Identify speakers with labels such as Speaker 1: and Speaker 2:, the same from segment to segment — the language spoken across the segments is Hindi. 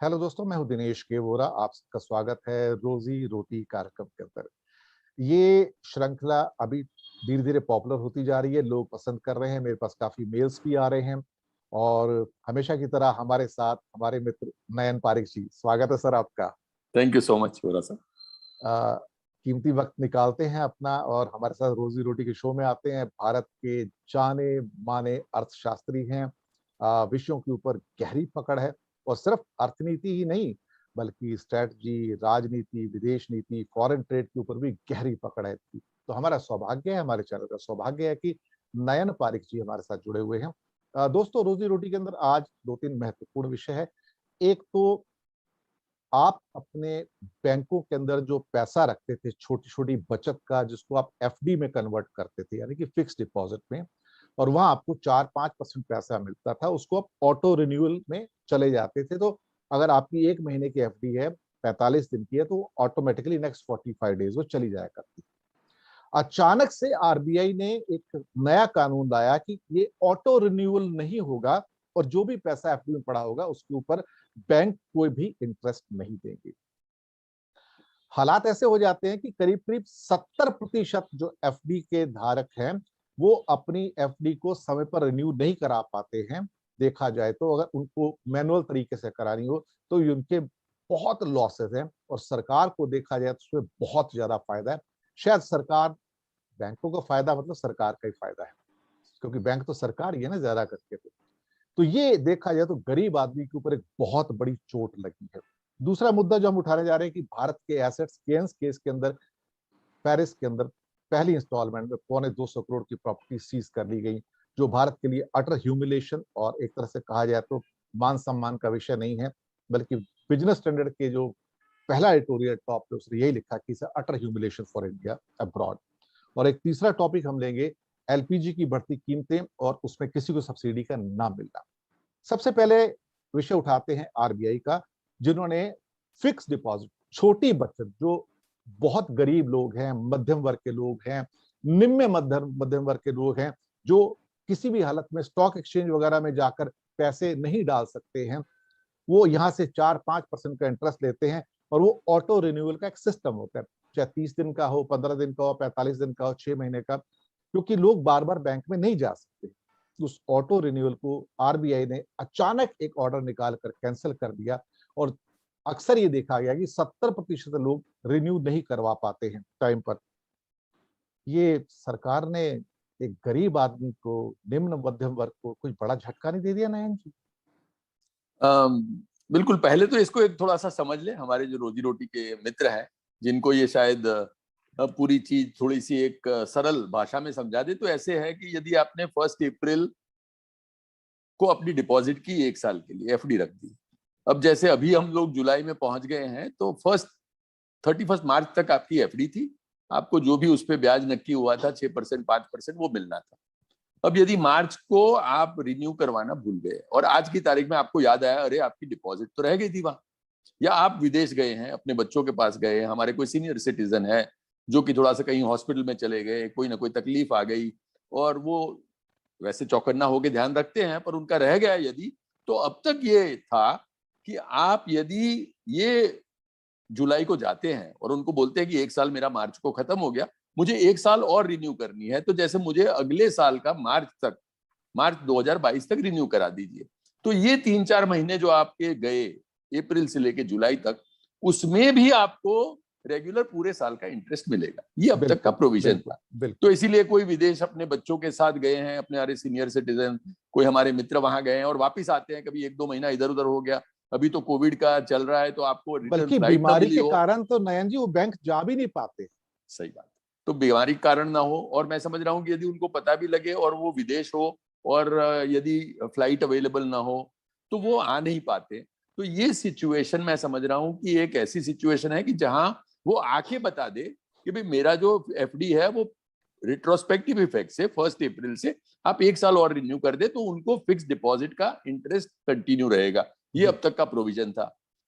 Speaker 1: हेलो दोस्तों, मैं हूं दिनेश के वोरा। आप सबका स्वागत है रोजी रोटी कार्यक्रम के अंदर। ये श्रृंखला अभी धीरे धीरे पॉपुलर होती जा रही है, लोग पसंद कर रहे हैं। मेरे पास काफी मेल्स भी आ रहे हैं और हमेशा की तरह हमारे साथ हमारे मित्र नयन पारिक जी। स्वागत है सर आपका।
Speaker 2: Thank you so much Bora sir.
Speaker 1: आ, कीमती वक्त निकालते हैं अपना और हमारे साथ रोजी रोटी के शो में आते हैं। भारत के जाने माने अर्थशास्त्री हैं। विषयों के ऊपर गहरी पकड़ है और सिर्फ अर्थनीति ही नहीं बल्कि स्ट्रेटजी, राजनीति, विदेश नीति, फॉरेन ट्रेड के ऊपर भी गहरी पकड़ है। तो हमारा सौभाग्य है, हमारे चैनल का सौभाग्य है कि नयन पारिक जी हमारे साथ जुड़े हुए हैं। दोस्तों, रोजी रोटी के अंदर आज दो तीन महत्वपूर्ण विषय है। एक तो आप अपने बैंकों के अंदर जो पैसा रखते थे, छोटी छोटी बचत का, जिसको आप एफडी में कन्वर्ट करते थे यानी कि फिक्स डिपॉजिट में, और वहां आपको 4-5% पैसा मिलता था, उसको आप ऑटो रिन्यूअल में चले जाते थे। तो अगर आपकी एक महीने की एफडी है, 45 दिन की है, तो ऑटोमेटिकली नेक्स्ट 45 डेज वो चली जाया करती। अचानक से आरबीआई ने एक नया कानून लाया कि ये ऑटो रिन्यूअल नहीं होगा और जो भी पैसा एफडी में पड़ा होगा उसके ऊपर बैंक कोई भी इंटरेस्ट नहीं देंगे। हालात ऐसे हो जाते हैं कि करीब करीब 70% जो एफडी के धारक हैं वो अपनी एफडी को समय पर रिन्यू नहीं करा पाते हैं। देखा जाए तो अगर उनको मैनुअल तरीके से करानी हो तो उनके बहुत लॉसेस हैं और सरकार को देखा जाए तो उसमें बहुत ज्यादा फायदा है। शायद सरकार, बैंकों का फायदा मतलब सरकार का ही फायदा है, क्योंकि बैंक तो सरकार ही है ना ज्यादा करके। तो ये देखा जाए तो गरीब आदमी के ऊपर एक बहुत बड़ी चोट लगी है। दूसरा मुद्दा जो हम उठाने जा रहे हैं कि भारत के एसेट्स केन्स केस के अंदर, पेरिस के अंदर पहली इंस्टॉलमेंट में 225 करोड़ की प्रॉपर्टी सीज कर ली गई, जो भारत के लिए अटर ह्यूमिलेशन और एक तरह से कहा जाए तो मान सम्मान का विषय नहीं है, बल्कि बिजनेस स्टैंडर्ड के जो पहला एडिटोरियल टॉप पे उसने यही लिखा कि utter humiliation for India abroad. और एक तीसरा टॉपिक हम लेंगे, एलपीजी की बढ़ती कीमतें और उसमें किसी को सब्सिडी का ना मिलना। सबसे पहले विषय उठाते हैं आरबीआई का, जिन्होंने फिक्स डिपॉजिट, छोटी बचत, जो बहुत गरीब लोग हैं, मध्यम वर्ग के लोग हैं, निम्न मध्यम वर्ग के लोग हैं, जो किसी भी हालत में स्टॉक एक्सचेंज वगैरह में जाकर पैसे नहीं डाल सकते हैं, वो यहाँ से 4-5% का इंटरेस्ट लेते हैं और वो ऑटो रिन्यूअल का एक सिस्टम होता है, चाहे 30 दिन का हो, 15 दिन का हो, 45 दिन का हो, 6 महीने का, क्योंकि लोग बार बार बैंक में नहीं जा सकते। उस ऑटो रिन्यूअल को आरबीआई ने अचानक एक ऑर्डर निकाल कर कैंसिल कर दिया और अक्सर ये देखा गया कि 70% लोग रिन्यू नहीं करवा पाते हैं टाइम पर। ये सरकार ने एक गरीब आदमी को, निम्न मध्यम वर्ग को कुछ बड़ा झटका नहीं दे दिया नयन जी?
Speaker 2: बिल्कुल, पहले तो इसको एक थोड़ा सा समझ ले, हमारे जो रोजी रोटी के मित्र हैं जिनको ये शायद पूरी चीज थोड़ी सी एक सरल भाषा में समझा दे, तो ऐसे है कि यदि आपने 1 अप्रैल को अपनी डिपॉजिट की 1 साल के लिए एफडी रख दी, अब जैसे अभी हम लोग जुलाई में पहुंच गए हैं, तो 31 मार्च तक आपकी एफडी थी, आपको जो भी उस पर ब्याज नक्की हुआ था 6%, 5% वो मिलना था। अब यदि मार्च को आप रिन्यू करवाना भूल गए और आज की तारीख में आपको याद आया, अरे आपकी डिपॉजिट तो रह गई थी वहां, या आप विदेश गए हैं, अपने बच्चों के पास गए हैं, हमारे कोई सीनियर सिटीजन है जो कि थोड़ा सा कहीं हॉस्पिटल में चले गए, कोई ना कोई तकलीफ आ गई और वो वैसे चौकन्ना होकर ध्यान रखते हैं पर उनका रह गया यदि, तो अब तक ये था कि आप यदि ये जुलाई को जाते हैं और उनको बोलते हैं कि 1 साल मेरा मार्च को खत्म हो गया, मुझे 1 साल और रिन्यू करनी है, तो जैसे मुझे अगले साल का मार्च 2022 तक रिन्यू करा दीजिए। तो ये 3-4 महीने जो आपके गए अप्रैल से लेके जुलाई तक, उसमें भी आपको रेगुलर पूरे साल का इंटरेस्ट मिलेगा। ये अब तक का प्रोविजन था। तो इसीलिए कोई विदेश अपने बच्चों के साथ गए हैं, अपने हमारे सीनियर सिटीजन, कोई हमारे मित्र वहां गए हैं और वापिस आते हैं, कभी 1-2 महीना इधर उधर हो गया, अभी तो कोविड का चल रहा है, तो आपको रिटर्न फ्लाइट ना मिली हो,
Speaker 1: के कारण तो नयन जी वो बैंक जा भी नहीं पाते।
Speaker 2: सही बात, तो बीमारी के कारण ना हो, और मैं समझ रहा हूँ कि यदि उनको पता भी लगे और वो विदेश हो और यदि फ्लाइट अवेलेबल ना हो तो वो आ नहीं पाते। तो ये सिचुएशन मैं समझ रहा हूँ कि एक ऐसी सिचुएशन है कि जहां वो आके बता दे कि भाई मेरा जो एफडी है वो रिट्रोस्पेक्टिव इफेक्ट से 1 अप्रैल से आप 1 साल और रिन्यू कर दे, तो उनको फिक्स डिपॉजिट का इंटरेस्ट कंटिन्यू रहेगा। ये अब तक का प्रोविजन था।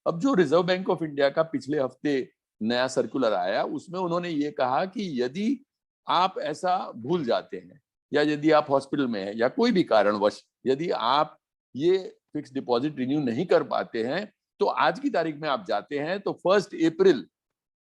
Speaker 2: अब जो रिजर्व बैंक ऑफ इंडिया का पिछले हफ्ते नया सर्कुलर आया, उसमें उन्होंने ये कहा कि यदि आप ऐसा भूल जाते हैं या यदि आप हॉस्पिटल में हैं या कोई भी कारणवश यदि आप ये फिक्स डिपॉजिट रिन्यू नहीं कर पाते हैं, तो आज की तारीख में आप जाते हैं तो 1 अप्रैल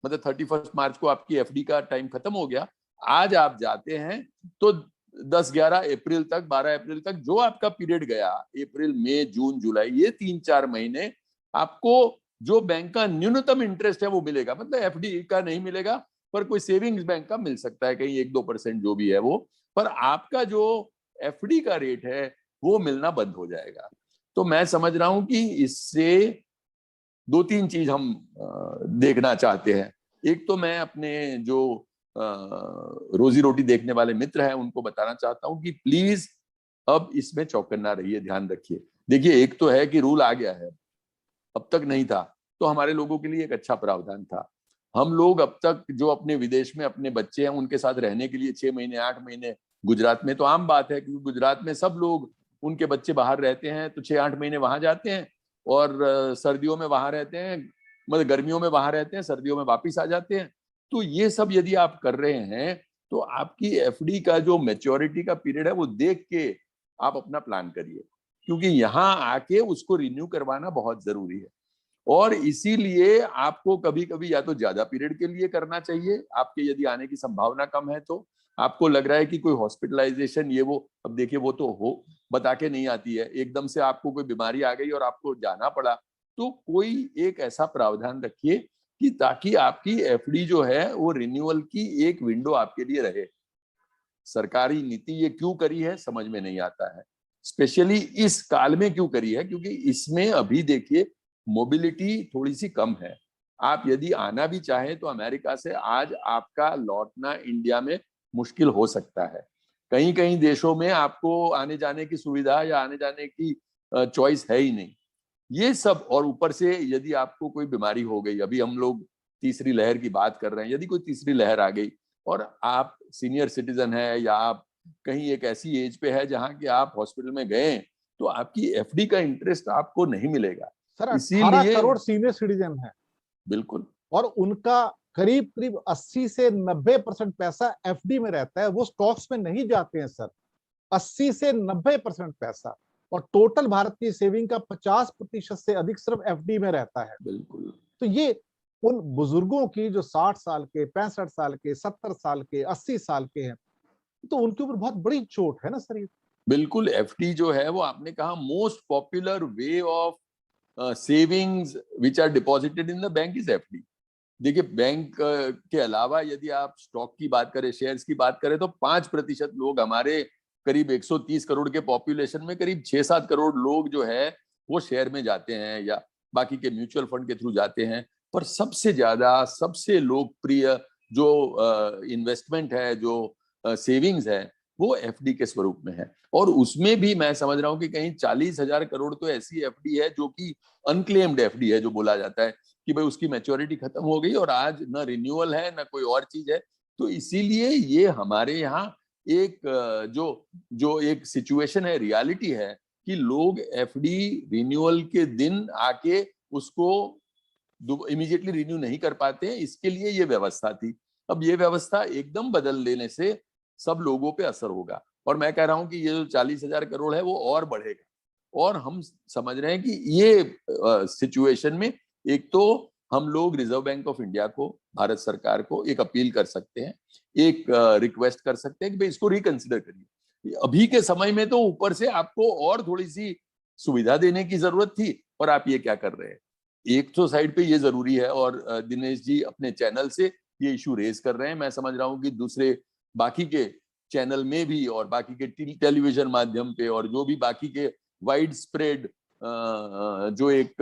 Speaker 2: मतलब 31 मार्च को आपकी एफडी का टाइम खत्म हो गया। आज आप जाते हैं तो 10-11 अप्रैल तक, 12 अप्रैल तक जो आपका पीरियड गया, अप्रैल मई जून जुलाई, ये 3-4 महीने आपको जो बैंक का न्यूनतम इंटरेस्ट है वो मिलेगा। मतलब एफडी का नहीं मिलेगा, पर कोई सेविंग्स बैंक का मिल सकता है, कहीं 1-2% जो भी है वो, पर आपका जो एफडी का रेट है वो मिलना बंद हो जाएगा। तो मैं समझ रहा हूं कि इससे 2-3 चीज हम देखना चाहते हैं। एक तो मैं अपने जो रोजी रोटी देखने वाले मित्र हैं उनको बताना चाहता हूं कि प्लीज अब इसमें चौकन्ना रहिए, ध्यान रखिए। देखिए, एक तो है कि रूल आ गया है, अब तक नहीं था, तो हमारे लोगों के लिए एक अच्छा प्रावधान था। हम लोग अब तक जो अपने विदेश में अपने बच्चे हैं उनके साथ रहने के लिए 6 महीने 8 महीने, गुजरात में तो आम बात है क्योंकि गुजरात में सब लोग उनके बच्चे बाहर रहते हैं तो 6-8 महीने वहां जाते हैं और सर्दियों में वहां रहते हैं, मतलब गर्मियों में वहां रहते हैं, सर्दियों में वापिस आ जाते हैं। तो ये सब यदि आप कर रहे हैं तो आपकी एफडी का जो मैच्योरिटी का पीरियड है वो देख के आप अपना प्लान करिए, क्योंकि यहाँ आके उसको रिन्यू करवाना बहुत जरूरी है। और इसीलिए आपको कभी कभी या तो ज्यादा पीरियड के लिए करना चाहिए, आपके यदि आने की संभावना कम है तो, आपको लग रहा है कि कोई हॉस्पिटलाइजेशन ये वो, अब देखिए वो तो हो बता के नहीं आती है, एकदम से आपको कोई बीमारी आ गई और आपको जाना पड़ा, तो कोई एक ऐसा प्रावधान रखिए कि ताकि आपकी एफडी जो है वो रिन्यूअल की एक विंडो आपके लिए रहे। सरकारी नीति ये क्यों करी है समझ में नहीं आता है, स्पेशली इस काल में क्यों करी है, क्योंकि इसमें अभी देखिए मोबिलिटी थोड़ी सी कम है। आप यदि आना भी चाहें तो अमेरिका से आज आपका लौटना इंडिया में मुश्किल हो सकता है। कहीं कहीं देशों में आपको आने जाने की सुविधा या आने जाने की चॉइस है ही नहीं। ये सब, और ऊपर से यदि आपको कोई बीमारी हो गई, अभी हम लोग तीसरी लहर की बात कर रहे हैं, यदि कोई तीसरी लहर आ गई और आप सीनियर सिटीजन है या आप कहीं एक ऐसी एज पे है जहां कि आप हॉस्पिटल में गए, तो आपकी एफडी का इंटरेस्ट आपको नहीं मिलेगा।
Speaker 1: सर 18
Speaker 2: इसीलिए
Speaker 1: करोड़ सीनियर सिटीजन है
Speaker 2: बिल्कुल,
Speaker 1: और उनका करीब करीब 80 से 90% पैसा एफडी में रहता है, वो स्टॉक्स में नहीं जाते हैं सर। 80 से 90% पैसा, और टोटल भारत की सेविंग का 50% से अधिक सिर्फ एफडी में रहता है।
Speaker 2: बिल्कुल,
Speaker 1: तो ये उन बुजुर्गों की जो 60 साल के, 65 साल के, 70 साल के, 80 साल के हैं, तो उनके ऊपर बहुत बड़ी चोट है ना सर ये।
Speaker 2: बिल्कुल। एफडी जो है वो आपने कहा most popular way of savings which are deposited in the bank is FD. देखिए, बैंक के अलावा यदि आप स्टॉक की बात करें, शेयर्स की बात करें, तो 5% लोग, हमारे करीब 130 करोड़ के पॉपुलेशन में करीब 6-7 करोड़ लोग जो है वो शेयर में जाते हैं या बाकी के म्यूचुअल फंड के थ्रू जाते हैं। पर सबसे ज्यादा, सबसे लोकप्रिय जो इन्वेस्टमेंट है, जो सेविंग्स है, वो एफडी के स्वरूप में है। और उसमें भी मैं समझ रहा हूँ कि कहीं 40,000 करोड़ तो ऐसी एफडी है जो कि अनक्लेम्ड एफडी है, जो बोला जाता है कि भाई उसकी मैच्योरिटी खत्म हो गई और आज ना रिन्यूअल है ना कोई और चीज है। तो इसीलिए ये हमारे यहाँ एक जो जो एक सिचुएशन है, रियलिटी है कि लोग एफडी रिन्यूअल के दिन आके उसको इमीडिएटली रिन्यू नहीं कर पाते हैं। इसके लिए ये व्यवस्था थी। अब ये व्यवस्था एकदम बदल देने से सब लोगों पे असर होगा, और मैं कह रहा हूं कि ये जो 40,000 करोड़ है वो और बढ़ेगा। और हम समझ रहे हैं कि ये सिचुएशन में एक तो हम लोग रिजर्व बैंक ऑफ इंडिया को, भारत सरकार को एक अपील कर सकते हैं, एक रिक्वेस्ट कर सकते हैं कि भाई इसको रिकंसिडर करिए। अभी के समय में तो ऊपर से आपको और थोड़ी सी सुविधा देने की जरूरत थी और आप ये क्या कर रहे हैं। एक तो साइड पे ये जरूरी है, और दिनेश जी अपने चैनल से ये इशू रेज कर रहे हैं। मैं समझ रहा हूँ कि दूसरे बाकी के चैनल में भी और बाकी के टेलीविजन माध्यम पे और जो भी बाकी के वाइड स्प्रेड जो एक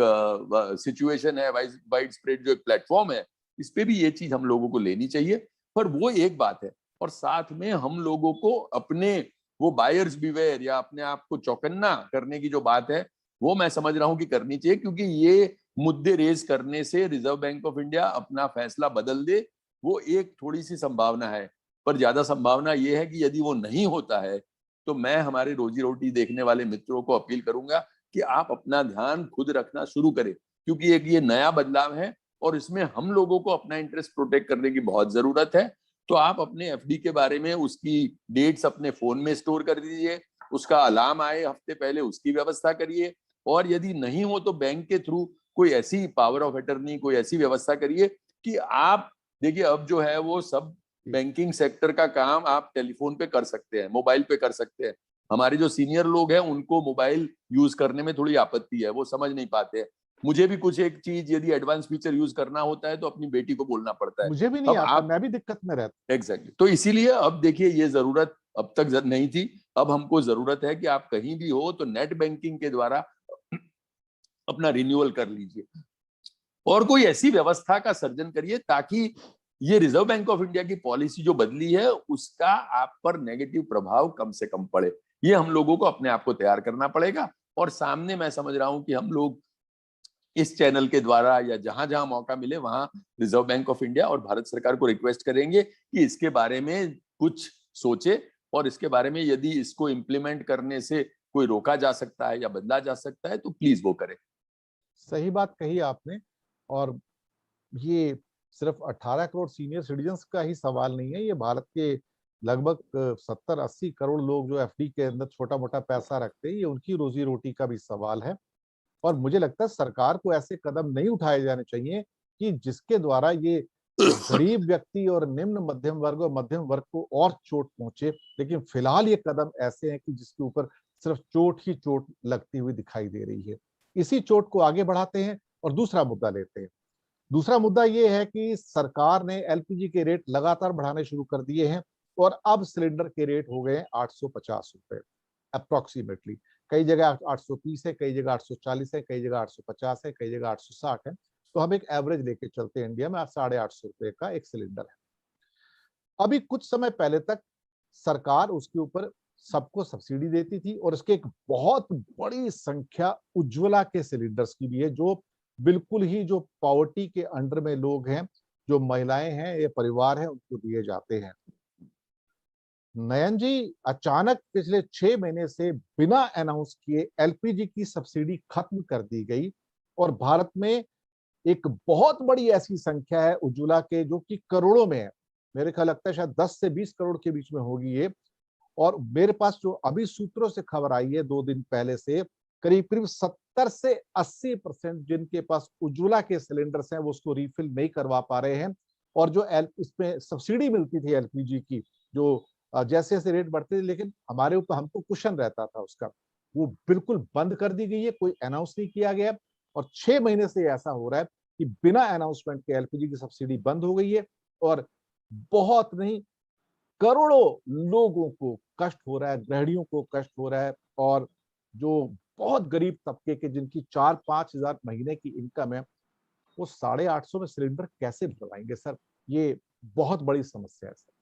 Speaker 2: सिचुएशन है, वाइड स्प्रेड जो एक प्लेटफॉर्म है, इस पे भी ये चीज हम लोगों को लेनी चाहिए। पर वो एक बात है, और साथ में हम लोगों को अपने वो बायर्स बिवेयर या अपने आप को चौकन्ना करने की जो बात है वो मैं समझ रहा हूं कि करनी चाहिए, क्योंकि ये मुद्दे रेज करने से रिजर्व बैंक ऑफ इंडिया अपना फैसला बदल दे, वो एक थोड़ी सी संभावना है। पर ज्यादा संभावना ये है कि यदि वो नहीं होता है तो मैं हमारे रोजी रोटी देखने वाले मित्रों को अपील करूंगा कि आप अपना ध्यान खुद रखना शुरू करें, क्योंकि एक ये नया बदलाव है और इसमें हम लोगों को अपना इंटरेस्ट प्रोटेक्ट करने की बहुत जरूरत है। तो आप अपने एफडी के बारे में उसकी डेट्स अपने फोन में स्टोर कर दीजिए, उसका अलार्म आए हफ्ते पहले उसकी व्यवस्था करिए, और यदि नहीं हो तो बैंक के थ्रू कोई ऐसी पावर ऑफ अटर्नी, कोई ऐसी व्यवस्था करिए कि आप देखिए, अब जो है वो सब बैंकिंग सेक्टर का काम आप टेलीफोन पे कर सकते हैं, मोबाइल पे कर सकते हैं। हमारे जो सीनियर लोग हैं उनको मोबाइल यूज करने में थोड़ी आपत्ति है, वो समझ नहीं पाते हैं। मुझे भी कुछ एक चीज यदि एडवांस फीचर यूज करना होता है तो अपनी बेटी को बोलना पड़ता है।
Speaker 1: मुझे भी नहीं
Speaker 2: अब
Speaker 1: आता,
Speaker 2: आप
Speaker 1: मैं भी दिक्कत में रहता।
Speaker 2: एग्जैक्टली तो इसीलिए अब देखिए, ये जरूरत अब तक नहीं थी, अब हमको जरूरत है कि आप कहीं भी हो तो नेट बैंकिंग के द्वारा अपना रिन्यूअल कर लीजिए और कोई ऐसी व्यवस्था का सर्जन करिए ताकि ये रिजर्व बैंक ऑफ इंडिया की पॉलिसी जो बदली है उसका आप पर नेगेटिव प्रभाव कम से कम पड़े। ये हम लोगों को अपने आप को तैयार करना पड़ेगा और सामने मैं समझ रहा हूं कि हम लोग इस चैनल के द्वारा या जहां जहां मौका मिले वहां रिजर्व बैंक ऑफ इंडिया और भारत सरकार को रिक्वेस्ट करेंगे कि इसके बारे में कुछ सोचे और इसके बारे में यदि इसको इम्प्लीमेंट करने से कोई रोका जा सकता है या बदला जा सकता है तो प्लीज वो करें।
Speaker 1: सही बात कही आपने। और ये सिर्फ 18 करोड़ सीनियर सिटीजन्स का ही सवाल नहीं है, ये भारत के लगभग 70-80 करोड़ लोग जो एफडी के अंदर छोटा मोटा पैसा रखते हैं, ये उनकी रोजी रोटी का भी सवाल है। और मुझे लगता है सरकार को ऐसे कदम नहीं उठाए जाने चाहिए कि जिसके द्वारा ये गरीब व्यक्ति और निम्न मध्यम वर्ग और मध्यम वर्ग को और चोट पहुंचे। लेकिन फिलहाल ये कदम ऐसे हैं कि जिसके ऊपर सिर्फ चोट ही चोट लगती हुई दिखाई दे रही है। इसी चोट को आगे बढ़ाते हैं और दूसरा मुद्दा लेते हैं। दूसरा मुद्दा ये है कि सरकार ने एलपीजी के रेट लगातार बढ़ाने शुरू कर दिए हैं और अब सिलेंडर के रेट हो गए 850 रुपए अप्रोक्सीमेटली। कई जगह 830 है, कई जगह 840 है, कई जगह 850 है, कई जगह 860 है। तो हम एक एवरेज लेके चलते हैं, इंडिया में 850 रुपए का एक सिलेंडर है। अभी कुछ समय पहले तक सरकार उसके ऊपर सबको सब्सिडी देती थी और इसके एक बहुत बड़ी संख्या उज्ज्वला के सिलेंडर्स की भी है, जो बिल्कुल ही जो पॉवर्टी के अंडर में लोग हैं, जो महिलाएं हैं, ये परिवार हैं, उनको दिए जाते हैं। नयन जी, अचानक पिछले 6 महीने से बिना अनाउंस किए एलपीजी की सब्सिडी खत्म कर दी गई और भारत में एक बहुत बड़ी ऐसी संख्या है उज्ज्वला के जो कि करोड़ों में है। मेरे ख्याल लगता है शायद 10 से 20 करोड़ के बीच में होगी ये। और मेरे पास जो अभी सूत्रों से खबर आई है 2 दिन पहले से, करीब करीब 70 से 80% जिनके पास उज्ज्वला के सिलेंडर्स हैं वो उसको रिफिल नहीं करवा पा रहे हैं। और जो इसमें सब्सिडी मिलती थी एलपीजी की, जो जैसे जैसे रेट बढ़ते थे, लेकिन हमारे ऊपर हमको कुशन रहता था उसका, वो बिल्कुल बंद कर दी गई है, कोई अनाउंस नहीं किया गया। और 6 महीने से ऐसा हो रहा है कि बिना अनाउंसमेंट के एलपीजी की सब्सिडी बंद हो गई है और बहुत नहीं, करोड़ों लोगों को कष्ट हो रहा है, गृहिणियों को कष्ट हो रहा है। और जो बहुत गरीब तबके के जिनकी 4-5 हजार महीने की इनकम है, वो 850 में सिलेंडर कैसे भरवाएंगे सर? ये बहुत बड़ी समस्या है सर।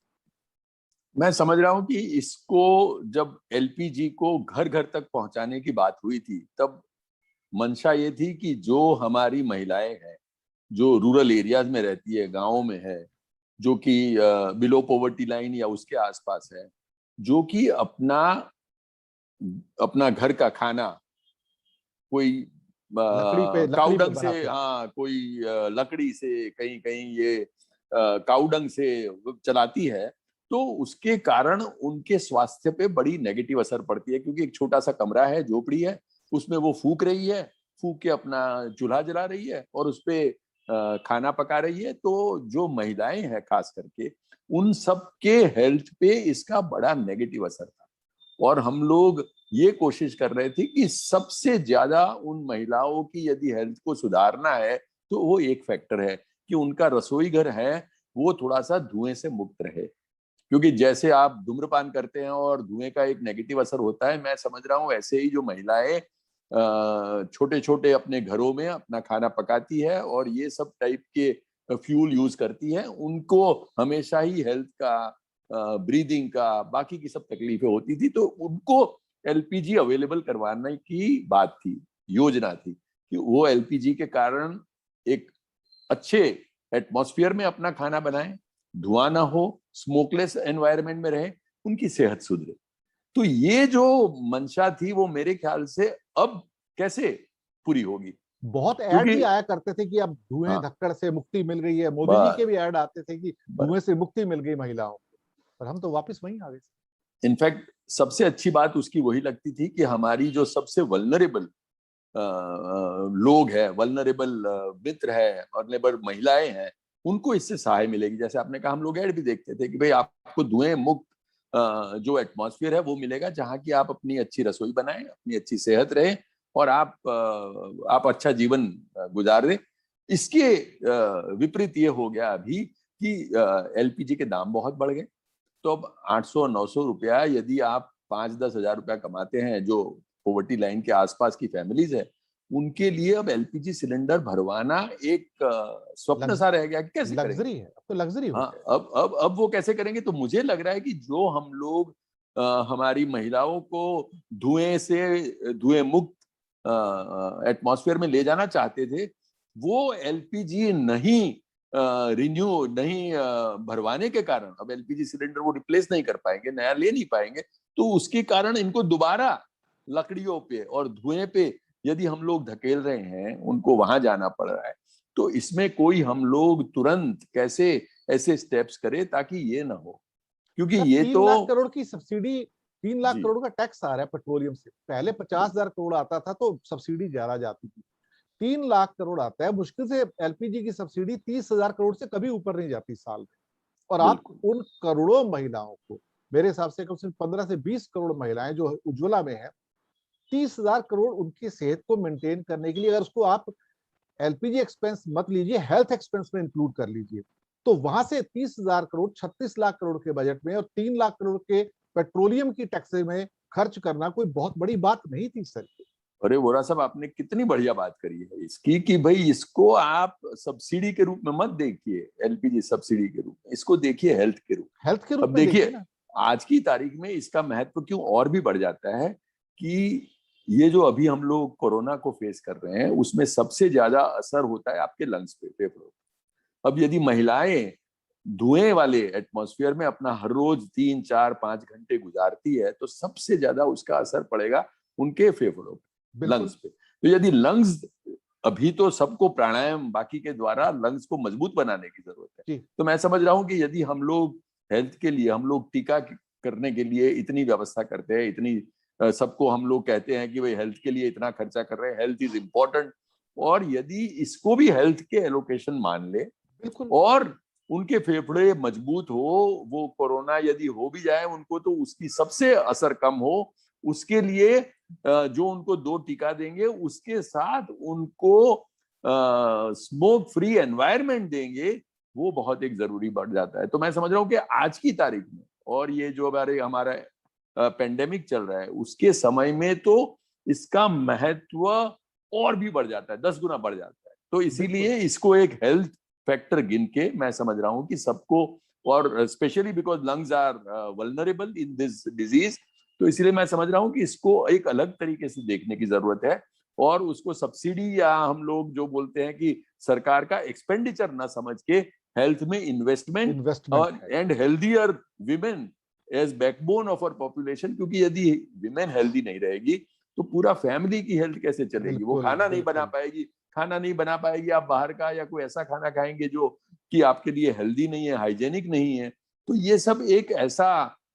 Speaker 2: मैं समझ रहा हूं कि इसको जब एलपीजी को घर घर तक पहुंचाने की बात हुई थी तब मंशा ये थी कि जो हमारी महिलाएं हैं, जो रूरल एरियाज में रहती है, गांवों में है, जो कि बिलो पॉवर्टी लाइन या उसके आसपास है, जो कि अपना अपना घर का खाना कोई
Speaker 1: लकड़ी पे
Speaker 2: काउडंग से,
Speaker 1: बनाते हैं।
Speaker 2: हाँ कोई लकड़ी से, कहीं कहीं ये काउडंग से चलाती है, तो उसके कारण उनके स्वास्थ्य पे बड़ी नेगेटिव असर पड़ती है क्योंकि एक छोटा सा कमरा है, झोपड़ी है, उसमें वो फूक रही है, फूक के अपना चूल्हा जला रही है और उसपे खाना पका रही है। तो जो महिलाएं हैं खास करके, उन सब के हेल्थ पे इसका बड़ा नेगेटिव असर था और हम लोग ये कोशिश कर रहे थे कि सबसे ज्यादा उन महिलाओं की यदि हेल्थ को सुधारना है तो वो एक फैक्टर है कि उनका रसोई घर है वो थोड़ा सा धुएं से मुक्त रहे, क्योंकि जैसे आप धूम्रपान करते हैं और धुएं का एक नेगेटिव असर होता है, मैं समझ रहा हूँ ऐसे ही जो महिलाएं छोटे छोटे अपने घरों में अपना खाना पकाती है और ये सब टाइप के फ्यूल यूज करती है, उनको हमेशा ही हेल्थ का, ब्रीदिंग का, बाकी की सब तकलीफें होती थी, तो उनको एलपीजी अवेलेबल करवाने की बात थी, योजना थी कि वो एलपीजी के कारण एक अच्छे एटमॉस्फेयर में अपना खाना बनाएं, धुआं ना हो, स्मोकलेस एनवायरनमेंट में रहे, उनकी सेहत सुधरे। तो ये जो मंशा थी वो मेरे ख्याल से अब कैसे पूरी होगी,
Speaker 1: बहुत ऐड
Speaker 2: क्योंकि
Speaker 1: भी आया करते थे कि अब धुएं
Speaker 2: हाँ
Speaker 1: धक्कड़ से मुक्ति मिल रही है, मोदी जी
Speaker 2: बस
Speaker 1: के भी ऐड आते थे कि
Speaker 2: बस
Speaker 1: धुएं से मुक्ति मिल गई महिलाओं को। और हम तो वापस वहीं आ गए।
Speaker 2: इनफैक्ट सबसे अच्छी बात उसकी वही लगती थी कि हमारी जो सबसे वल्नरेबल लोग हैं, वल्नरेबल मित्र है, वल्नरेबल महिलाएं हैं, उनको इससे सहाय मिलेगी। जैसे आपने कहा, हम लोग ऐड भी देखते थे कि भाई आपको धुएं मुक्त जो एटमॉस्फेयर है वो मिलेगा, जहाँ की आप अपनी अच्छी रसोई बनाएं, अपनी अच्छी सेहत रहे और आप अच्छा जीवन गुजार दें। इसके विपरीत ये हो गया अभी कि एलपीजी के दाम बहुत बढ़ गए। तो अब 800-900 रुपया यदि आप 5-10 हजार रुपया कमाते हैं, जो पॉवर्टी लाइन के आसपास की फैमिलीज है, उनके लिए अब एलपीजी सिलेंडर भरवाना एक स्वप्न सा रह गया कि कैसे करेंगे।
Speaker 1: लग्जरी है, अब तो लग्जरी हो
Speaker 2: हाँ,
Speaker 1: गया।
Speaker 2: अब वो कैसे करेंगे। तो मुझे लग रहा है कि जो हम लोग हमारी महिलाओं को धुएं मुक्त एटमॉस्फेयर में ले जाना चाहते थे, वो एलपीजी नहीं रिन्यू नहीं भरवाने के कारण अब एलपीजी सिलेंडर वो रिप्लेस नहीं कर पाएंगे, नया ले नहीं पाएंगे। तो उसके कारण इनको दोबारा लकड़ियों पे और धुएं पे यदि हम लोग धकेल रहे हैं, उनको वहां जाना पड़ रहा है। तो इसमें कोई हम लोग तुरंत कैसे ऐसे स्टेप्स करें ताकि ये ना हो, क्योंकि
Speaker 1: सर,
Speaker 2: ये
Speaker 1: 3 लाख करोड़ की सब्सिडी, 3 लाख
Speaker 2: जी
Speaker 1: करोड़ का टैक्स आ रहा है पेट्रोलियम से। पहले 50,000 करोड़ आता था तो सब्सिडी ज्यादा जाती थी। 3 लाख करोड़ आता है, मुश्किल से एलपीजी की सब्सिडी 30,000 करोड़ से कभी ऊपर नहीं जाती साल में। और आप
Speaker 2: बिल्कुल
Speaker 1: उन करोड़ों महिलाओं को, मेरे हिसाब से कम से कम 15 से 20 करोड़ महिलाएं जो उज्ज्वला में है, 30,000 करोड़ उनकी सेहत को मेंटेन करने के लिए अगर उसको आप एलपीजी एक्सपेंस मत लीजिए, हेल्थ एक्सपेंस में इंक्लूड कर लीजिए, तो वहां से 30,000 करोड़ 36 लाख करोड़ के बजट में और 3 लाख करोड़ के पेट्रोलियम की टैक्स में खर्च करना कोई बहुत बड़ी बात नहीं थी सर।
Speaker 2: अरे वोरा साहब, आपने कितनी बढ़िया बात करी है इसकी कि भाई इसको आप सब्सिडी के रूप में मत देखिए, एलपीजी सब्सिडी के रूप में इसको देखिए, हेल्थ के रूप
Speaker 1: हेल्थ के
Speaker 2: में।
Speaker 1: रूप
Speaker 2: अब
Speaker 1: में देखिए
Speaker 2: देखिए
Speaker 1: ना।
Speaker 2: आज की तारीख में इसका महत्व क्यों और भी बढ़ जाता है कि ये जो अभी हम लोग कोरोना को फेस कर रहे हैं, उसमें सबसे ज्यादा असर होता है आपके लंग्स पे, फेफड़ों। अब यदि महिलाएं धुएं वाले एटमॉस्फेयर में अपना हर रोज 3-4-5 घंटे गुजारती है, तो सबसे ज्यादा उसका असर पड़ेगा उनके फेफड़ों पे,
Speaker 1: बिल्कुल।
Speaker 2: लंग्स पे। तो यदि लंग्स, अभी तो सबको प्राणायाम बाकी के द्वारा लंग्स को मजबूत बनाने की जरूरत है।
Speaker 1: जी।
Speaker 2: तो मैं समझ रहा हूं कि यदि हम लोग हेल्थ के लिए, हम लोग टीका करने के लिए इतनी व्यवस्था करते हैं, इतनी सबको हम लोग कहते हैं कि भाई हेल्थ के लिए इतना खर्चा कर रहे हैं, हेल्थ इज इम्पोर्टेंट, और यदि इसको भी हेल्थ के एलोकेशन मान ले
Speaker 1: बिल्कुल।
Speaker 2: और उनके फेफड़े मजबूत हो, वो कोरोना यदि हो भी जाए उनको तो उसकी सबसे असर कम हो, उसके लिए जो उनको 2 टीका देंगे, उसके साथ उनको स्मोक फ्री एनवायरनमेंट देंगे, वो बहुत एक जरूरी बढ़ जाता है। तो मैं समझ रहा हूँ कि आज की तारीख में और ये जो हमारा पेंडेमिक चल रहा है, उसके समय में तो इसका महत्व और भी बढ़ जाता है, 10 गुना बढ़ जाता है। तो
Speaker 1: बिल्कुल।
Speaker 2: इसीलिए इसको एक हेल्थ फैक्टर गिन के मैं समझ रहा हूं कि सबको, और especially because lungs are vulnerable in this disease, तो इसलिए मैं समझ रहा हूं कि इसको एक अलग तरीके से देखने की जरूरत है। और उसको सब्सिडी, या हम लोग जो बोलते हैं कि सरकार का एक्सपेंडिचर ना समझ के हेल्थ में इन्वेस्टमेंट
Speaker 1: इन्वेस्टमेंट
Speaker 2: और
Speaker 1: है।
Speaker 2: And healthier women as backbone of our population. क्योंकि यदि विमेन हेल्दी नहीं रहेगी तो पूरा फैमिली की हेल्थ कैसे चलेगी, वो
Speaker 1: बिल्कुल
Speaker 2: खाना नहीं बना
Speaker 1: बिल्कुल।
Speaker 2: पाएगी। खाना नहीं बना पाएगी, आप बाहर का या कोई ऐसा खाना खाएंगे जो कि आपके लिए हेल्दी नहीं है, हाइजेनिक नहीं है। तो ये सब एक ऐसा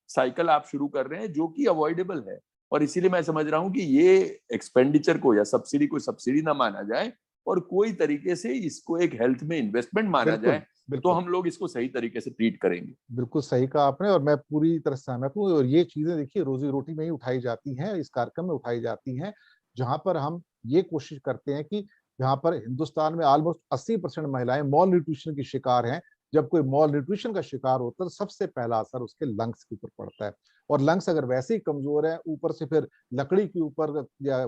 Speaker 2: साइकिल आप शुरू कर रहे हैं जो कि अवॉइडेबल है। और इसीलिए मैं समझ रहा हूं कि ये एक्सपेंडिचर को या सब्सिडी को सब्सिडी ना माना जाए और कोई तरीके से इसको एक हेल्थ में इन्वेस्टमेंट माना
Speaker 1: बिल्कुल
Speaker 2: जाए, तो
Speaker 1: बिल्कुल।
Speaker 2: हम लोग इसको सही तरीके से ट्रीट करेंगे।
Speaker 1: बिल्कुल सही कहा आपने और मैं पूरी तरह सहमत हूँ। और ये चीजें देखिए रोजी रोटी में ही उठाई जाती हैं, इस कार्यक्रम में उठाई जाती हैं, जहां पर हम ये कोशिश करते हैं कि जहां पर हिंदुस्तान में ऑलमोस्ट 80% महिलाएं मॉल न्यूट्रिशन की शिकार हैं। जब कोई मॉल न्यूट्रिशन का शिकार होता है तो सबसे पहला असर उसके लंग्स के ऊपर पड़ता है। और लंग्स अगर वैसे ही कमजोर है, ऊपर से फिर लकड़ी के ऊपर या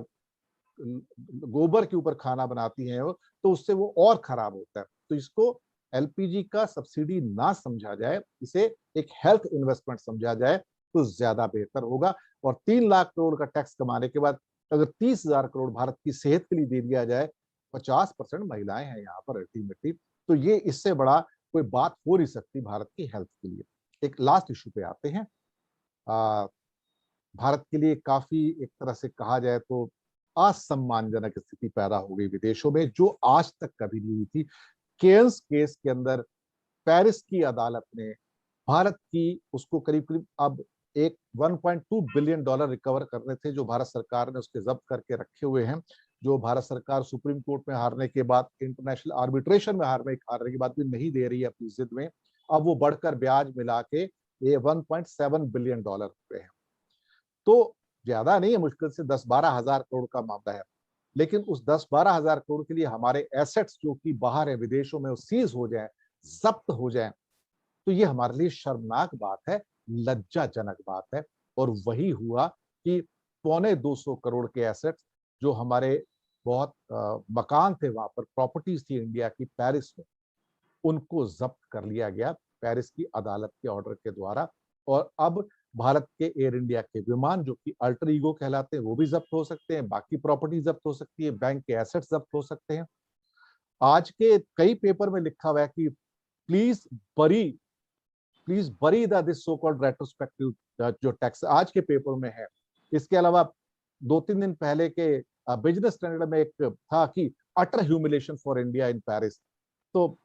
Speaker 1: गोबर के ऊपर खाना बनाती हैं वो, तो उससे वो और खराब होता है। तो इसको एलपीजी का सब्सिडी ना समझा जाए, इसे एक हेल्थ इन्वेस्टमेंट समझा जाए तो ज्यादा बेहतर होगा। और 3 लाख करोड़ का टैक्स कमाने के बाद अगर 30,000 करोड़ भारत की सेहत के लिए दे दिया जाए, 50% महिलाएं हैं यहाँ पर अल्टीमेटली, तो ये इससे बड़ा कोई बात हो नहीं सकती भारत की हेल्थ के लिए। एक लास्ट इशू पे आते हैं। आ, भारत के लिए काफी एक तरह से कहा जाए तो असम्मानजनक स्थिति पैदा हो गई विदेशों में, जो आज तक कभी नहीं हुई थी। केयर्स केस के अंदर पेरिस की अदालत ने भारत की उसको करीब करीब अब एक $1.2 बिलियन रिकवर करने थे, जो भारत सरकार ने उसके जब्त करके रखे हुए हैं, जो भारत सरकार सुप्रीम कोर्ट में हारने के बाद, इंटरनेशनल आर्बिट्रेशन में हारने के बाद भी नहीं दे रही है अपनी जिद में, अब वो बढ़कर ब्याज मिला के ये $1.7 बिलियन रुपए है। तो ज्यादा नहीं है, मुश्किल से 10-12 हजार करोड़ का मामला है। लेकिन उस 10-12 हजार करोड़ के लिए हमारे एसेट्स जो कि बाहर है, विदेशों में, सीज हो जाए, जब्त हो जाए, तो ये हमारे लिए शर्मनाक बात है, लज्जाजनक बात है। और वही हुआ कि 225 करोड़ के एसेट्स जो हमारे बहुत मकान थे, वहां पर प्रॉपर्टीज थी इंडिया की पेरिस में, उनको जब्त कर लिया गया पेरिस की अदालत के ऑर्डर के द्वारा। और अब भारत के एयर इंडिया के विमान जो कि अल्टर ईगो कहलाते हैं, वो भी जब्त हो सकते हैं, बाकी प्रॉपर्टी जब्त हो सकती है, बैंक के एसेट्स जब्त हो सकते हैं। आज के कई पेपर में लिखा हुआ है कि प्लीज बरी प्लीज बरी the this so called retrospective जो टैक्स आज के पेपर में है। इसके अलावा 2-3 दिन पहले के बिजनेस स्टैंडर्ड में एक था कि utter humiliation for India in Paris. तो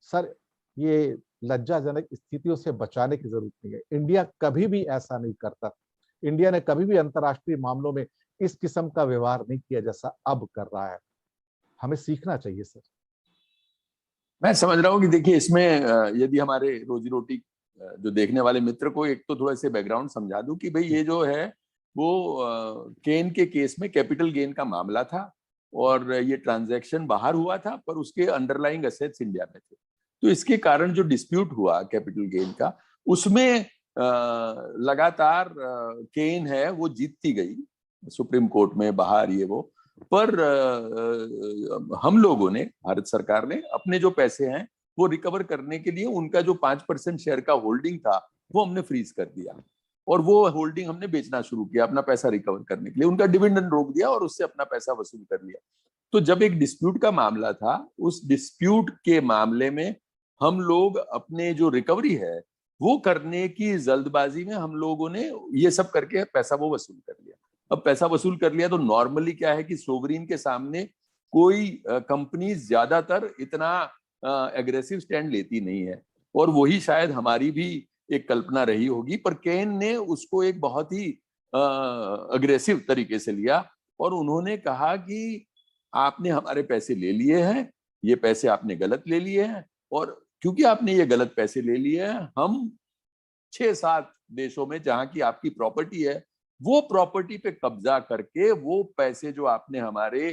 Speaker 1: सर, ये लज्जाजनक स्थितियों से बचाने की जरूरत नहीं है। इंडिया कभी भी ऐसा नहीं करता। इंडिया ने कभी भी अंतर्राष्ट्रीय मामलों में इस किस्म का व्यवहार नहीं किया जैसा अब कर रहा है। हमें सीखना चाहिए सर।
Speaker 2: मैं समझ रहा हूँ कि देखिए इसमें यदि हमारे रोजी रोटी जो देखने वाले मित्र को एक तो थोड़ा से बैकग्राउंड समझा दूं कि भाई ये जो है वो केन के केस में कैपिटल गेन का मामला था और ये ट्रांजैक्शन बाहर हुआ था पर उसके अंडरलाइंग एसेट्स इंडिया में थे। तो इसके कारण जो डिस्प्यूट हुआ कैपिटल गेन का, उसमें लगातार केन है वो जीतती गई सुप्रीम कोर्ट में बाहर ये वो। पर हम लोगों ने, भारत सरकार ने अपने जो पैसे हैं वो रिकवर करने के लिए उनका जो 5% शेयर का होल्डिंग था वो हमने फ्रीज कर दिया और वो होल्डिंग हमने बेचना शुरू किया अपना पैसा रिकवर करने के लिए। उनका डिविडेंड रोक दिया और उससे अपना पैसा वसूल कर लिया। तो जब एक डिस्प्यूट का मामला था, उस डिस्प्यूट के मामले में हम लोग अपने जो रिकवरी है वो करने की जल्दबाजी में हम लोगों ने ये सब करके पैसा वो वसूल कर लिया। अब पैसा वसूल कर लिया तो नॉर्मली क्या है कि सोवरीन के सामने कोई कंपनी ज्यादातर इतना एग्रेसिव स्टैंड लेती नहीं है और वही शायद हमारी भी एक कल्पना रही होगी। पर केन ने उसको एक बहुत ही अग्रेसिव तरीके से लिया और उन्होंने कहा कि आपने हमारे पैसे ले लिए हैं, ये पैसे आपने गलत ले लिए हैं और क्योंकि आपने ये गलत पैसे ले लिए हैं, हम 6-7 देशों में जहां की आपकी प्रॉपर्टी है वो प्रॉपर्टी पे कब्जा करके वो पैसे जो आपने हमारे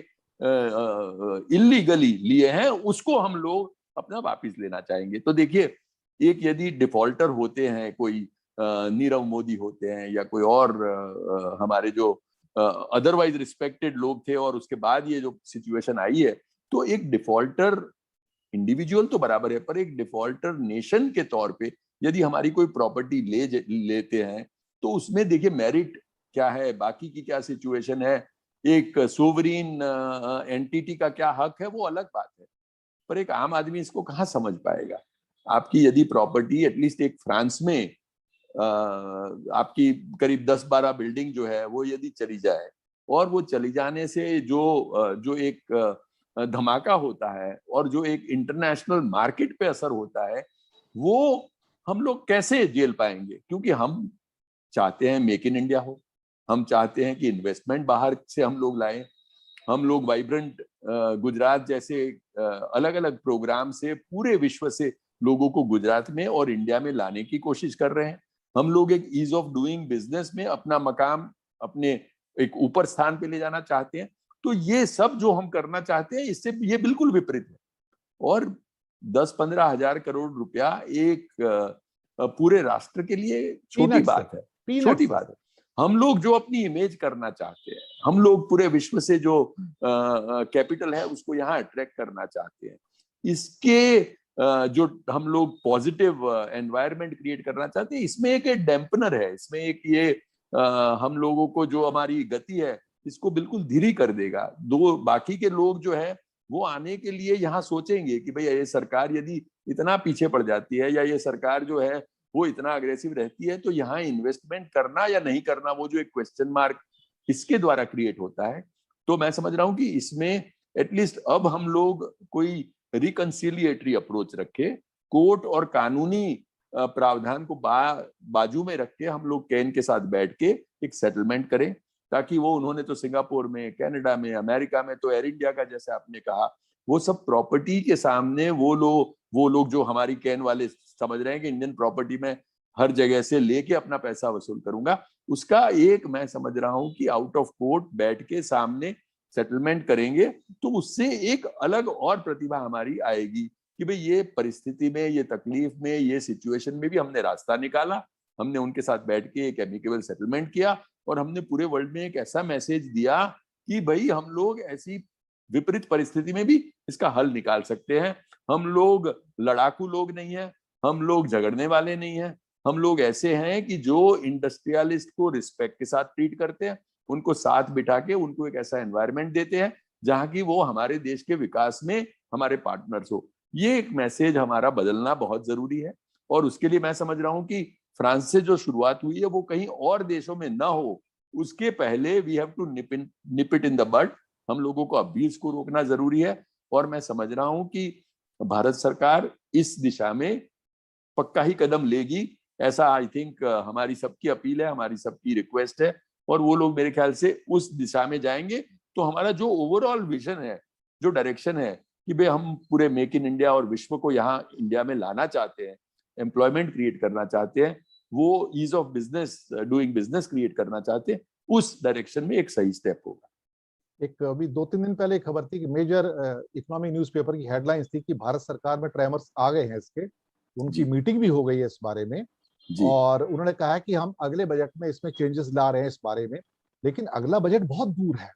Speaker 2: इलीगली लिए हैं उसको हम लोग अपना वापिस लेना चाहेंगे। तो देखिए, एक यदि डिफॉल्टर होते हैं, कोई नीरव मोदी होते हैं या कोई और हमारे जो अदरवाइज रिस्पेक्टेड लोग थे और उसके बाद ये जो सिचुएशन आई है, तो एक डिफॉल्टर इंडिविजुअल तो बराबर है पर एक डिफॉल्टर नेशन के तौर पे यदि हमारी कोई प्रॉपर्टी लेते हैं तो उसमें देखिए मेरिट क्या है, बाकी की क्या सिचुएशन है, एक सोवरीन एंटिटी का क्या हक है, वो अलग बात है। पर एक आम आदमी इसको कहाँ समझ पाएगा। आपकी यदि प्रॉपर्टी एटलीस्ट एक फ्रांस में आपकी करीब 10-12 बिल्डिंग जो है वो यदि चली जाए और वो चली जाने से जो एक धमाका होता है और जो एक इंटरनेशनल मार्केट पे असर होता है, वो हम लोग कैसे झेल पाएंगे। क्योंकि हम चाहते हैं मेक इन इंडिया हो, हम चाहते हैं कि इन्वेस्टमेंट बाहर से हम लोग लाएं, हम लोग वाइब्रेंट गुजरात जैसे अलग अलग प्रोग्राम से पूरे विश्व से लोगों को गुजरात में और इंडिया में लाने की कोशिश कर रहे हैं। हम लोग एक ईज ऑफ डूइंग बिजनेस में अपना मकाम अपने एक ऊपर स्थान पे ले जाना चाहते हैं। तो ये सब जो हम करना चाहते हैं इससे ये बिल्कुल विपरीत है। और 10-15 हजार करोड़ रुपया एक पूरे राष्ट्र के लिए छोटी बात है, छोटी बात है। हम लोग जो अपनी इमेज करना चाहते हैं, हम लोग पूरे विश्व से जो कैपिटल है उसको यहाँ अट्रैक्ट करना चाहते हैं, इसके जो हम लोग पॉजिटिव एनवायरनमेंट क्रिएट करना चाहते हैं, इसमें एक डैम्पनर है, इसमें एक ये हम लोगों को जो हमारी गति है इसको बिल्कुल धीरे कर देगा। दो बाकी के लोग जो है वो आने के लिए यहाँ सोचेंगे कि भाई ये सरकार यदि इतना पीछे पड़ जाती है या ये सरकार जो है वो इतना अग्रेसिव रहती है तो यहाँ इन्वेस्टमेंट करना या नहीं करना, वो जो एक क्वेश्चन मार्क इसके द्वारा क्रिएट होता है। तो मैं समझ रहा हूँ कि इसमें एटलीस्ट अब हम लोग कोई रिकंसिलिएटरी अप्रोच रखे, कोर्ट और कानूनी प्रावधान को बाजू में रख के हम लोग केन के साथ बैठ के एक सेटलमेंट करें ताकि वो, उन्होंने तो सिंगापुर में, कनाडा में, अमेरिका में तो एयर इंडिया का जैसे आपने कहा, वो सब प्रॉपर्टी के सामने वो लोग जो हमारी कैन वाले समझ रहे हैं कि इंडियन प्रॉपर्टी में हर जगह से लेके अपना पैसा वसूल करूंगा, उसका एक मैं समझ रहा हूं कि आउट ऑफ कोर्ट बैठ के सामने सेटलमेंट करेंगे तो उससे एक अलग और प्रतिभा हमारी आएगी कि भाई ये परिस्थिति में, ये तकलीफ में, ये सिचुएशन में भी हमने रास्ता निकाला, हमने उनके साथ बैठ के एक एमिकेबल सेटलमेंट किया और हमने पूरे वर्ल्ड में एक ऐसा मैसेज दिया कि भाई हम लोग ऐसी विपरीत परिस्थिति में भी इसका हल निकाल सकते हैं। हम लोग लड़ाकू लोग नहीं है, हम लोग झगड़ने वाले नहीं है, हम लोग ऐसे हैं कि जो इंडस्ट्रियलिस्ट को रिस्पेक्ट के साथ ट्रीट करते हैं, उनको साथ बिठा के उनको एक ऐसा एनवायरनमेंट देते हैं जहां की वो हमारे देश के विकास में हमारे पार्टनर्स हो। ये एक मैसेज हमारा बदलना बहुत जरूरी है और उसके लिए मैं समझ रहा हूं कि फ्रांस से जो शुरुआत हुई है वो कहीं और देशों में ना हो, उसके पहले we have to nip it in the bud. हम लोगों को अभी इसको रोकना जरूरी है और मैं समझ रहा हूं कि भारत सरकार इस दिशा में पक्का ही कदम लेगी, ऐसा आई थिंक हमारी सबकी अपील है, हमारी सबकी रिक्वेस्ट है और वो लोग मेरे ख्याल से उस दिशा में जाएंगे तो हमारा जो ओवरऑल विजन है, जो डायरेक्शन है कि भाई हम पूरे मेक इन इंडिया और विश्व को यहाँ इंडिया में लाना चाहते हैं, एम्प्लॉयमेंट क्रिएट करना चाहते हैं, वो ease of business, doing business create करना चाहते हैं, उस डायरेक्शन में एक सही स्टेप होगा।
Speaker 1: एक अभी 2-3 दिन पहले खबर थी कि मेजर इकोनॉमिक न्यूज़पेपर की हेडलाइंस थी कि भारत सरकार में ट्रेमर्स आ गए हैं इसके, उनकी मीटिंग भी हो गई है इस बारे में और उन्होंने कहा कि हम अगले बजट में इसमें चेंजेस ला रहे हैं इस बारे में, लेकिन अगला बजट बहुत दूर है।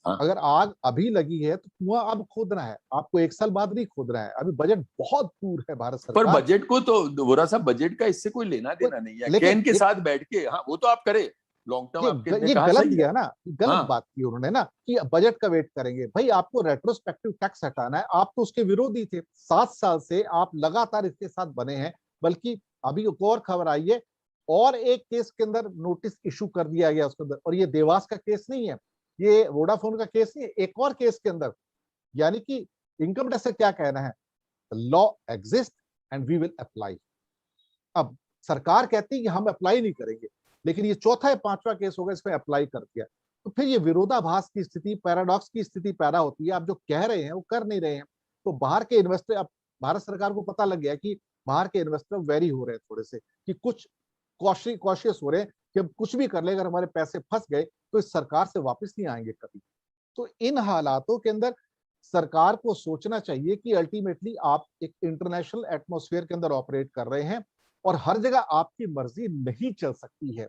Speaker 1: अगर आग अभी लगी है तो कुआं अब खोदना है, आपको 1 साल बाद नहीं खोदना है, अभी बजट बहुत दूर है भारत सरकार।
Speaker 2: पर बजट को तो वोरा साहब, बजट का इससे कोई लेना देना नहीं है, कैन के साथ बैठ के, हाँ वो तो आप करें लॉन्ग टर्म, आपके
Speaker 1: ये गलत दिया ना, गलत बात की उन्होंने ना कि बजट का वेट करेंगे। भाई आपको रेट्रोस्पेक्टिव टैक्स हटाना है, आप तो उसके विरोधी थे, 7 साल से आप लगातार इसके साथ बने हैं। बल्कि अभी एक और खबर आई है और एक केस के अंदर नोटिस इशू कर दिया गया उसके अंदर, और ये देवास का केस नहीं है, ये वोडाफोन का केस नहीं है, एक और केस के अंदर, यानी कि इनकम टैक्स का क्या कहना है, law exist and we will apply. अब सरकार कहती है कि हम अप्लाई नहीं करेंगे, लेकिन ये चौथा या पांचवा केस होगा इसमें अप्लाई कर दिया, तो फिर ये विरोधाभास की स्थिति, पैराडॉक्स की स्थिति पैदा होती है। आप जो कह रहे हैं वो कर नहीं रहे हैं, तो बाहर के इन्वेस्टर, अब भारत सरकार को पता लग गया कि बाहर के इन्वेस्टर वेरी हो रहे हैं थोड़े से, कि कुछ कॉशियस हो रहे हैं कि हम कुछ भी कर ले, अगर हमारे पैसे फंस गए तो इस सरकार से वापस नहीं आएंगे कभी। तो इन हालातों के अंदर सरकार को सोचना चाहिए कि अल्टीमेटली आप एक इंटरनेशनल एटमॉस्फेयर के अंदर ऑपरेट कर रहे हैं और हर जगह आपकी मर्जी नहीं चल सकती है।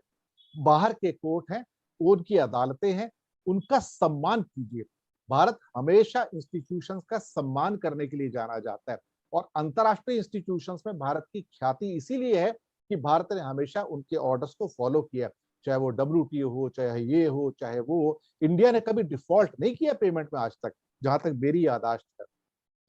Speaker 1: बाहर के कोर्ट हैं, उनकी अदालतें हैं, उनका सम्मान कीजिए। भारत हमेशा इंस्टीट्यूशंस का सम्मान करने के लिए जाना जाता है और अंतरराष्ट्रीय इंस्टीट्यूशंस में भारत की ख्याति इसीलिए है कि भारत ने हमेशा उनके ऑर्डर्स को फॉलो किया, चाहे वो WTO हो, चाहे ये हो, चाहे वो हो। इंडिया ने कभी डिफॉल्ट नहीं किया पेमेंट में आज तक, जहां तक मेरी याददाश्त है।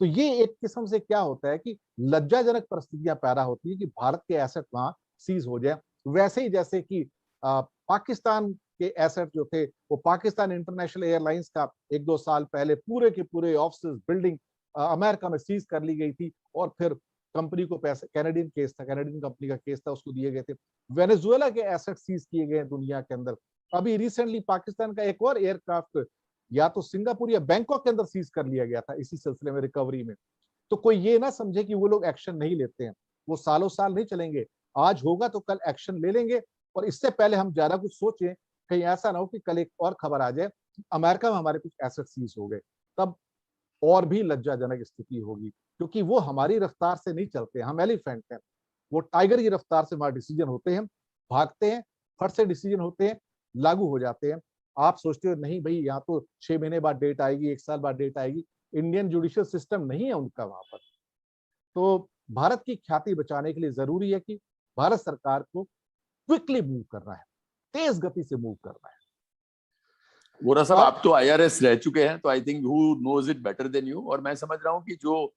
Speaker 1: तो ये एक किस्म से क्या होता है कि लज्जाजनक परिस्थितियां पैदा होती है कि भारत के एसेट वहां सीज हो जाए, वैसे ही जैसे कि पाकिस्तान के एसेट जो थे वो पाकिस्तान इंटरनेशनल एयरलाइंस का 1-2 साल पहले पूरे के पूरे ऑफिस बिल्डिंग अमेरिका में सीज कर ली गई थी और फिर कंपनी को पैसे, कैनेडियन केस था, कैनेडियन कंपनी का केस था, उसको दिए गए थे। वेनेजुएला के एसेट सीज किए गए दुनिया के अंदर। अभी रिसेंटली पाकिस्तान का एक और एयरक्राफ्ट या तो सिंगापुर या बैंकॉक के अंदर सीज कर लिया गया था इसी सिलसिले में, रिकवरी में। तो कोई ये ना समझे कि वो लोग एक्शन नहीं लेते हैं, वो सालों साल नहीं चलेंगे, आज होगा तो कल एक्शन ले लेंगे। और इससे पहले हम ज्यादा कुछ सोचें, कहीं ऐसा ना हो कि कल एक और खबर आ जाए अमेरिका में हमारे कुछ एसेट सीज हो गए, तब और भी लज्जाजनक स्थिति होगी, क्योंकि वो हमारी रफ्तार से नहीं चलते, हम एलिफेंट हैं, वो टाइगर की रफ्तार से हमारे डिसीजन होते हैं, भागते हैं, फट से डिसीजन होते हैं, लागू हो जाते हैं। आप सोचते हो नहीं भाई यहाँ तो 6 महीने बाद डेट आएगी, 1 साल बाद डेट आएगी, इंडियन जुडिशियल सिस्टम नहीं है उनका वहां पर। तो भारत की ख्याति बचाने के लिए जरूरी है कि भारत सरकार को क्विकली मूव करना है, तेज गति से मूव करना है।
Speaker 2: वोरा साहब, आप तो IRS रह चुके हैं, तो I think who knows it better than you. और मैं समझ रहा हूँ कि जो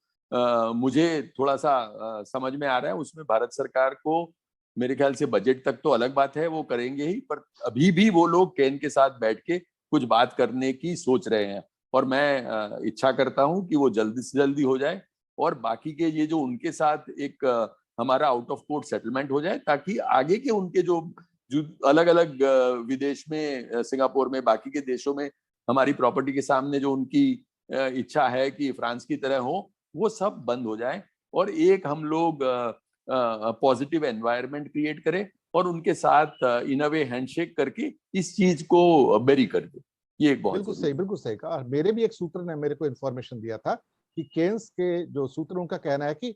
Speaker 2: मुझे थोड़ा सा समझ में आ रहा है उसमें भारत सरकार को, मेरे ख्याल से बजट तक तो अलग बात है, वो करेंगे ही, पर अभी भी वो लोग कैन के साथ बैठ के कुछ बात करने की सोच रहे हैं और मैं इच्छा करता हूं कि वो जल्दी से जल्दी हो जाए और बाकी के ये जो उनके साथ एक हमारा आउट ऑफ कोर्ट सेटलमेंट हो जाए, ताकि आगे के उनके जो जो अलग अलग विदेश में, सिंगापुर में, बाकी के देशों में हमारी प्रॉपर्टी के सामने जो उनकी इच्छा है कि फ्रांस की तरह हो, वो सब बंद हो जाए और एक हम लोग पॉजिटिव एनवायरनमेंट क्रिएट करें और उनके साथ इन अ वे हैंडशेक करके इस चीज को बेरी कर दे। ये एक बहुत जरूरी है।
Speaker 1: बिल्कुल सही कहा। मेरे भी एक सूत्र ने मेरे को इन्फॉर्मेशन दिया था कि केन्स के जो सूत्र, उनका कहना है कि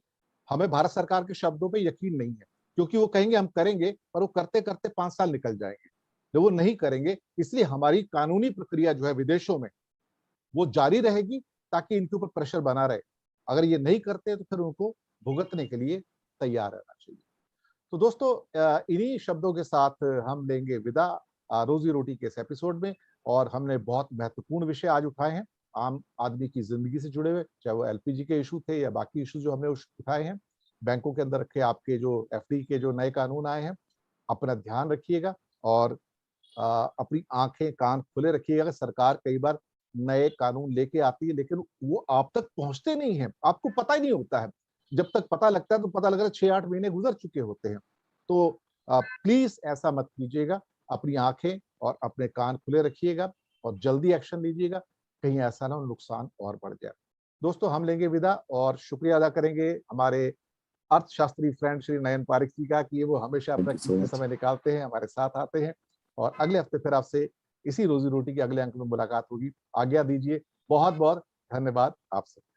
Speaker 1: हमें भारत सरकार के शब्दों पे यकीन नहीं है, क्योंकि वो कहेंगे हम करेंगे, पर वो करते-करते 5 साल निकल जाएँगे। जब वो नहीं करेंगे, इसलिए हमारी कानूनी प्रक्रिया जो है विदेशों में, वो जारी रहेगी ताकि इनके ऊपर प्रेशर बना रहे। अगर ये नहीं करते तो फिर उनको भुगतने के लिए तैयार रहना चाहिए। तो दोस्तों, इन्हीं शब्दों के साथ हम लेंगे विदा रोजी-रोटी के इस एपिसोड में, और हमने बहुत महत्वपूर्ण विषय आज उठाए हैं, आम आदमी की ज़िंदगी से जुड़े हुए, चाहे वो एलपीजी के इश्यू थे या बाकी इश्यू जो हमने उठाए हैं। बैंकों के अंदर रखे आपके जो एफडी के जो नए कानून आए हैं, अपना ध्यान रखिएगा और अपनी आँखें, कान खुले रखिएगा। सरकार कई बार नए कानून लेके आती है, लेकिन वो आप तक पहुँचते नहीं हैं, आपको पता ही नहीं होता है। जब तक पता लगता है तो पता लग रहा है 6-8 महीने गुज़र चुके होते हैं। तो प्लीज़ ऐसा मत कीजिएगा, अपनी आँखें और अपने कान खुले रखिएगा और जल्दी एक्शन लीजिएगा, कहीं ऐसा ना हो नुकसान और बढ़ जाए। दोस्तों, हम लेंगे विदा और शुक्रिया अदा करेंगे हमारे अर्थशास्त्री फ्रेंड श्री नयन पारिक जी का कि ये वो हमेशा
Speaker 2: थैंक
Speaker 1: अपना
Speaker 2: यू सो
Speaker 1: कीमती
Speaker 2: मच।
Speaker 1: समय निकालते हैं, हमारे साथ आते हैं और अगले हफ्ते फिर आपसे इसी रोज़ी-रोटी के अगले अंक में मुलाकात होगी। आज्ञा दीजिए। बहुत-बहुत धन्यवाद आप सबका।